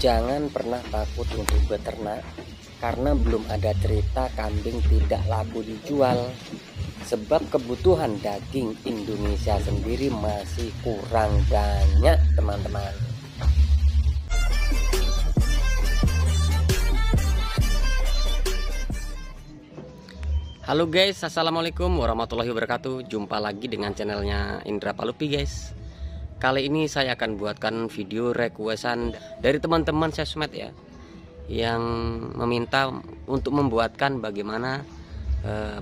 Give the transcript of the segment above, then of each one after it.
Jangan pernah takut untuk beternak, karena belum ada cerita kambing tidak laku dijual. Sebab kebutuhan daging Indonesia sendiri masih kurang banyak, teman-teman. Halo guys, assalamualaikum warahmatullahi wabarakatuh. Jumpa lagi dengan channelnya Indra Palupi guys. Kali ini saya akan buatkan video requestan dari teman-teman sosmed ya, yang meminta untuk membuatkan bagaimana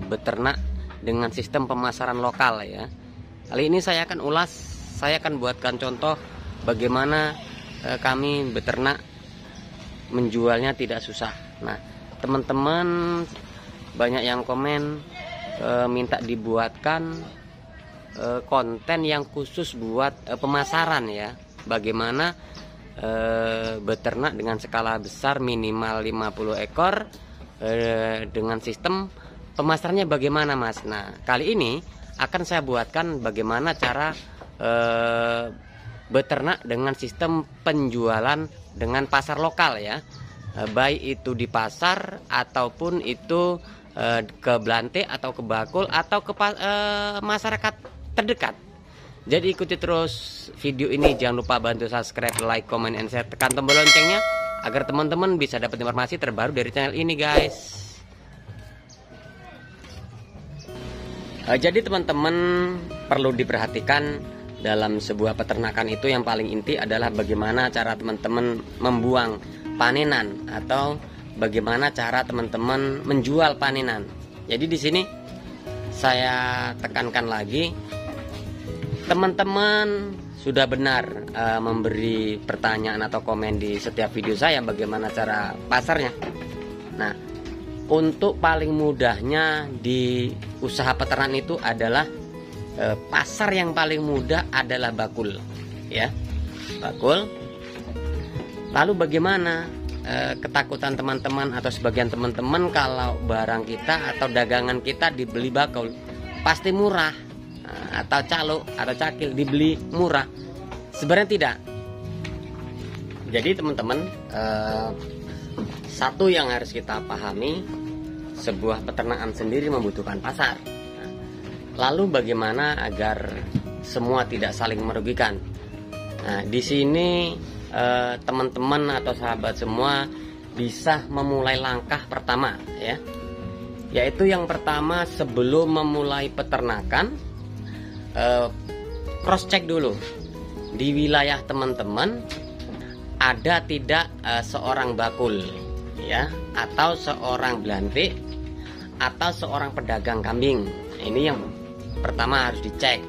beternak dengan sistem pemasaran lokal ya. Kali ini saya akan ulas, saya akan buatkan contoh bagaimana kami beternak menjualnya tidak susah. Nah, teman-teman banyak yang komen minta dibuatkan konten yang khusus buat pemasaran ya, bagaimana beternak dengan skala besar minimal 50 ekor dengan sistem pemasarannya bagaimana mas. Nah, kali ini akan saya buatkan bagaimana cara beternak dengan sistem penjualan dengan pasar lokal ya, baik itu di pasar ataupun itu ke Blante atau ke Bakul atau ke masyarakat terdekat. Jadi ikuti terus video ini, jangan lupa bantu subscribe, like, comment, and share, tekan tombol loncengnya agar teman-teman bisa dapat informasi terbaru dari channel ini guys. Jadi teman-teman perlu diperhatikan dalam sebuah peternakan itu yang paling inti adalah bagaimana cara teman-teman membuang panenan atau bagaimana cara teman-teman menjual panenan. Jadi di sini saya tekankan lagi, teman-teman sudah benar memberi pertanyaan atau komen di setiap video saya bagaimana cara pasarnya. Nah, untuk paling mudahnya di usaha peternakan itu adalah pasar yang paling mudah adalah Bakul ya, Bakul. Lalu bagaimana ketakutan teman-teman atau sebagian teman-teman kalau barang kita atau dagangan kita dibeli Bakul pasti murah, atau calo atau cakil dibeli murah? Sebenarnya tidak. Jadi teman-teman, satu yang harus kita pahami, sebuah peternakan sendiri membutuhkan pasar. Lalu bagaimana agar semua tidak saling merugikan? Nah, di sini teman-teman atau sahabat semua bisa memulai langkah pertama ya, yaitu yang pertama, sebelum memulai peternakan, cross check dulu di wilayah teman-teman ada tidak seorang Bakul ya, atau seorang Blante atau seorang pedagang kambing. Ini yang pertama harus dicek,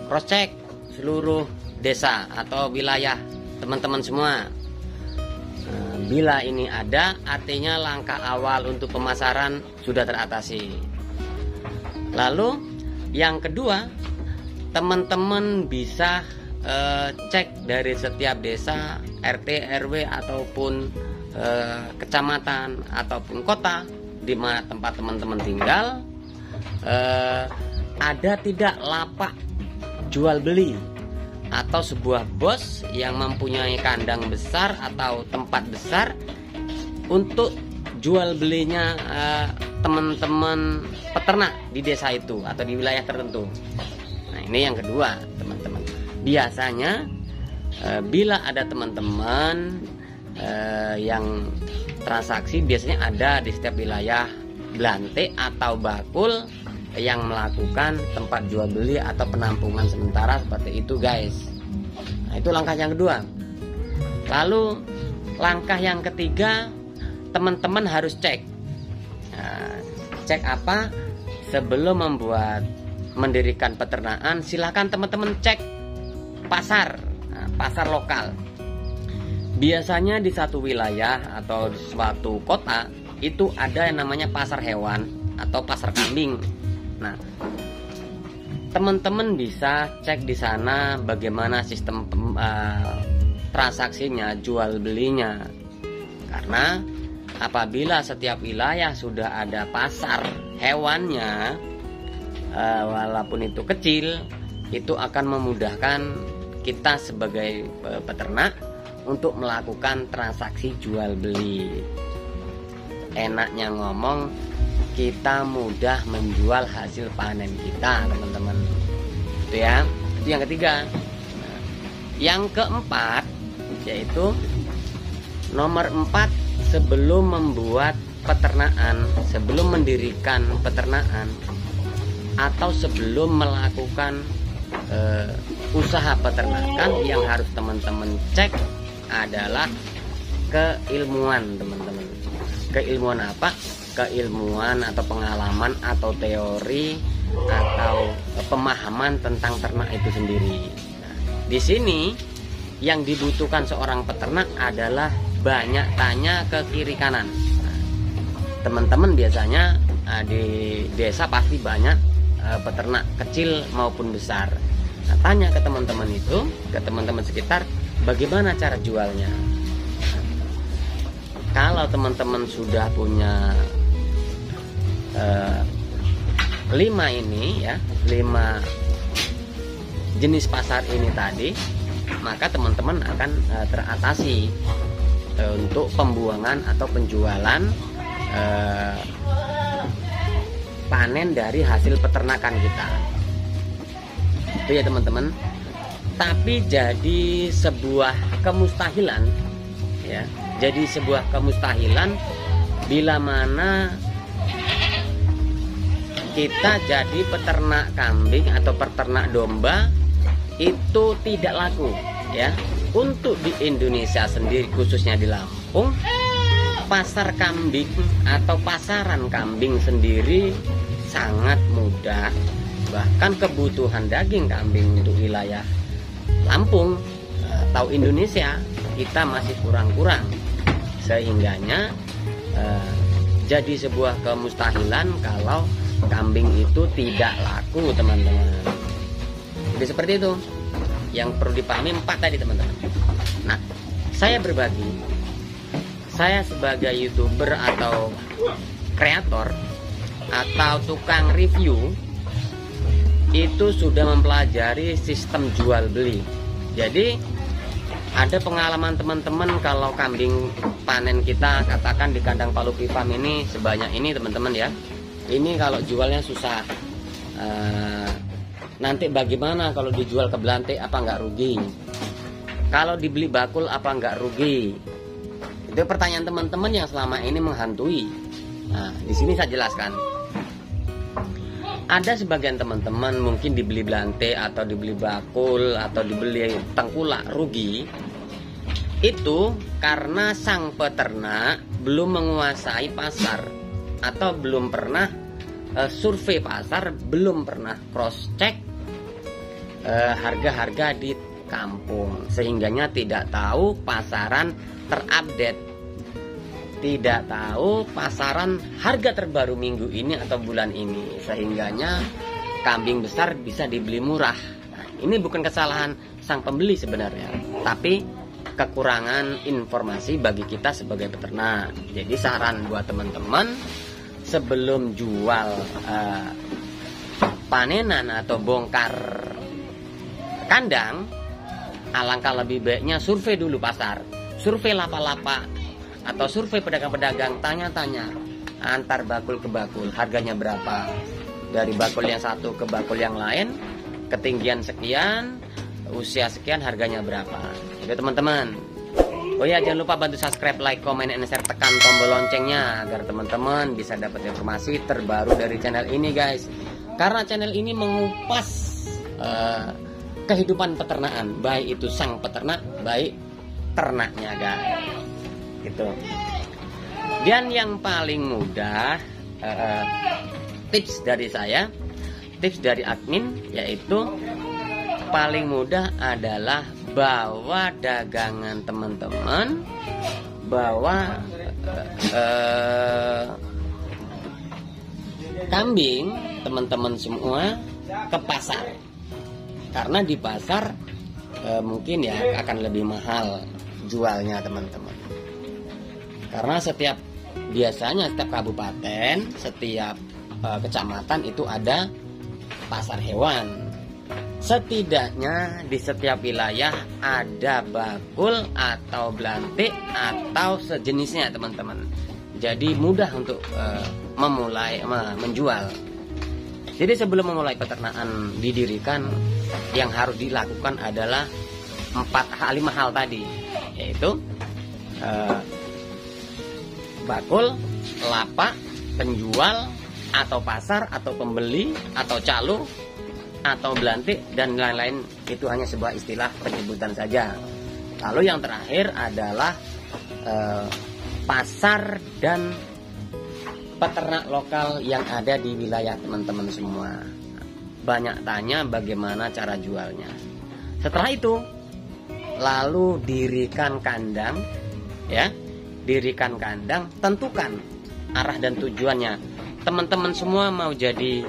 cross check seluruh desa atau wilayah teman-teman semua. Bila ini ada, artinya langkah awal untuk pemasaran sudah teratasi. Lalu yang kedua, teman-teman bisa cek dari setiap desa, RT, RW ataupun kecamatan ataupun kota di mana tempat teman-teman tinggal, ada tidak lapak jual beli atau sebuah bos yang mempunyai kandang besar atau tempat besar untuk jual belinya teman-teman peternak di desa itu atau di wilayah tertentu. Nah, ini yang kedua teman-teman. Biasanya bila ada teman-teman yang transaksi, biasanya ada di setiap wilayah Blante atau Bakul yang melakukan tempat jual beli atau penampungan sementara seperti itu guys. Nah, itu langkah yang kedua. Lalu langkah yang ketiga, teman-teman harus cek. Nah, cek apa? Sebelum mendirikan peternakan, silahkan teman-teman cek pasar, pasar lokal. Biasanya di satu wilayah atau di suatu kota itu ada yang namanya pasar hewan atau pasar kambing. Nah, teman-teman bisa cek di sana bagaimana sistem transaksinya, jual belinya. Karena apabila setiap wilayah sudah ada pasar hewannya, walaupun itu kecil, itu akan memudahkan kita sebagai peternak untuk melakukan transaksi jual beli. Enaknya ngomong, kita mudah menjual hasil panen kita, teman-teman. Itu ya. Itu yang ketiga. Nah, yang keempat yaitu nomor 4, sebelum membuat peternakan, sebelum mendirikan peternakan atau sebelum melakukan usaha peternakan, yang harus teman-teman cek adalah keilmuan, teman-teman. Keilmuan apa? Keilmuan atau pengalaman atau teori atau pemahaman tentang ternak itu sendiri. Nah, di sini yang dibutuhkan seorang peternak adalah banyak tanya ke kiri kanan. Teman-teman biasanya di desa pasti banyak peternak kecil maupun besar. Nah, tanya ke teman-teman itu, ke teman-teman sekitar, bagaimana cara jualnya. Kalau teman-teman sudah punya 5 ini ya, 5 jenis pasar ini tadi, maka teman-teman akan teratasi untuk pembuangan atau penjualan panen dari hasil peternakan kita. Itu ya teman-teman. Tapi jadi sebuah kemustahilan ya. Jadi sebuah kemustahilan bila mana kita jadi peternak kambing atau peternak domba itu tidak laku ya. Untuk di Indonesia sendiri, khususnya di Lampung, pasar kambing atau pasaran kambing sendiri sangat mudah. Bahkan kebutuhan daging kambing untuk wilayah Lampung atau Indonesia kita masih kurang-kurang, sehingganya jadi sebuah kemustahilan kalau kambing itu tidak laku, teman-teman. Jadi seperti itu yang perlu dipahami 4 tadi, teman-teman. Nah, saya berbagi, saya sebagai YouTuber atau kreator atau tukang review itu sudah mempelajari sistem jual beli. Jadi ada pengalaman teman-teman kalau kambing panen kita, katakan di kandang Palupi Farm ini sebanyak ini, teman-teman ya. Ini kalau jualnya susah. Nanti bagaimana kalau dijual ke Belante, apa nggak rugi? Kalau dibeli bakul, apa nggak rugi? Itu pertanyaan teman-teman yang selama ini menghantui. Nah, di sini saya jelaskan. Ada sebagian teman-teman mungkin dibeli Belante atau dibeli bakul atau dibeli tengkulak rugi. Itu karena sang peternak belum menguasai pasar atau belum pernah survei pasar, belum pernah cross check harga-harga di kampung, sehingganya tidak tahu pasaran terupdate, tidak tahu pasaran harga terbaru minggu ini atau bulan ini, sehingganya kambing besar bisa dibeli murah. Nah, ini bukan kesalahan sang pembeli sebenarnya, tapi kekurangan informasi bagi kita sebagai peternak. Jadi saran buat teman-teman, sebelum jual panenan atau bongkar kandang, alangkah lebih baiknya survei dulu pasar, survei lapa-lapa atau survei pedagang-pedagang, tanya-tanya antar bakul ke bakul harganya berapa, dari bakul yang satu ke bakul yang lain, ketinggian sekian, usia sekian, harganya berapa. Oke teman-teman. Oh ya, jangan lupa bantu subscribe, like, comment, and share, tekan tombol loncengnya agar teman-teman bisa dapat informasi terbaru dari channel ini, guys. Karena channel ini mengupas kehidupan peternakan, baik itu sang peternak, baik ternaknya, guys. Gitu. Dan yang paling mudah, tips dari saya, tips dari admin, yaitu paling mudah adalah bawa dagangan teman-teman, bawa kambing teman-teman semua ke pasar. Karena di pasar mungkin ya akan lebih mahal jualnya, teman-teman. Karena biasanya setiap kabupaten, setiap kecamatan itu ada pasar hewan. setidaknya di setiap wilayah ada bakul atau belantik atau sejenisnya teman-teman. Jadi mudah untuk memulai menjual. Jadi sebelum memulai peternakan didirikan, yang harus dilakukan adalah 5 hal tadi, yaitu bakul, lapak, penjual atau pasar atau pembeli atau calo atau belantik dan lain-lain. Itu hanya sebuah istilah penyebutan saja. Lalu yang terakhir adalah pasar dan peternak lokal yang ada di wilayah teman-teman semua. Banyak tanya bagaimana cara jualnya. Setelah itu lalu dirikan kandang, ya, dirikan kandang, tentukan arah dan tujuannya. Teman-teman semua mau jadi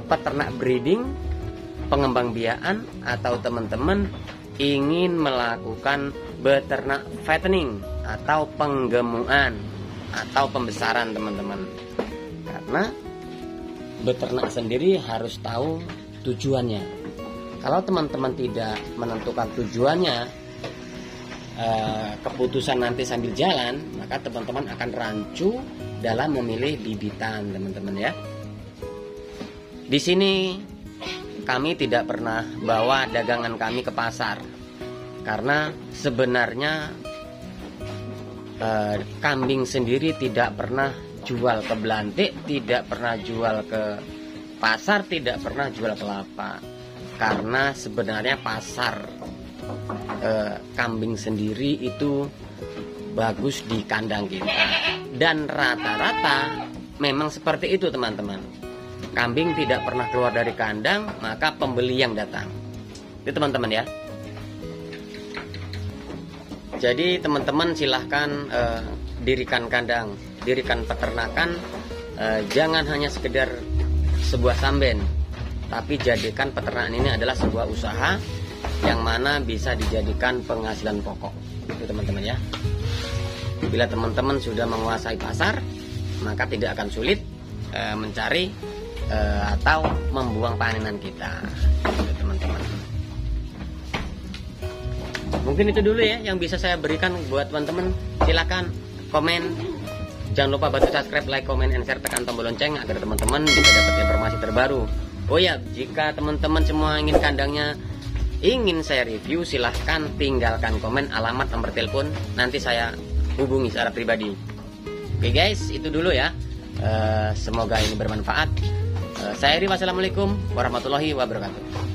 peternak breeding, pengembang biakan, atau teman-teman ingin melakukan beternak fattening atau penggemukan atau pembesaran teman-teman. Karena beternak sendiri harus tahu tujuannya. Kalau teman-teman tidak menentukan tujuannya, keputusan nanti sambil jalan, maka teman-teman akan rancu dalam memilih bibitan teman-teman ya. Di sini kami tidak pernah bawa dagangan kami ke pasar, karena sebenarnya kambing sendiri tidak pernah jual ke belantik, tidak pernah jual ke pasar, tidak pernah jual ke lapak. Karena sebenarnya pasar kambing sendiri itu bagus di kandang kita. Dan rata-rata memang seperti itu teman-teman. Kambing tidak pernah keluar dari kandang, maka pembeli yang datang. Itu teman-teman ya. Jadi teman-teman silahkan dirikan kandang, dirikan peternakan. Jangan hanya sekedar sebuah samben, tapi jadikan peternakan ini adalah sebuah usaha yang mana bisa dijadikan penghasilan pokok. Itu teman-teman ya. Bila teman-teman sudah menguasai pasar, maka tidak akan sulit mencari atau membuang panenan kita. Itu teman-teman. Mungkin itu dulu ya yang bisa saya berikan buat teman-teman. Silakan komen. Jangan lupa bantu subscribe, like, comment, and share, tekan tombol lonceng agar teman-teman bisa dapat informasi terbaru. Oh ya, jika teman-teman semua ingin kandangnya ingin saya review, silahkan tinggalkan komen, alamat, nomor telepon, nanti saya hubungi secara pribadi. Oke guys, itu dulu ya. Semoga ini bermanfaat. Saya Iri, wassalamualaikum warahmatullahi wabarakatuh.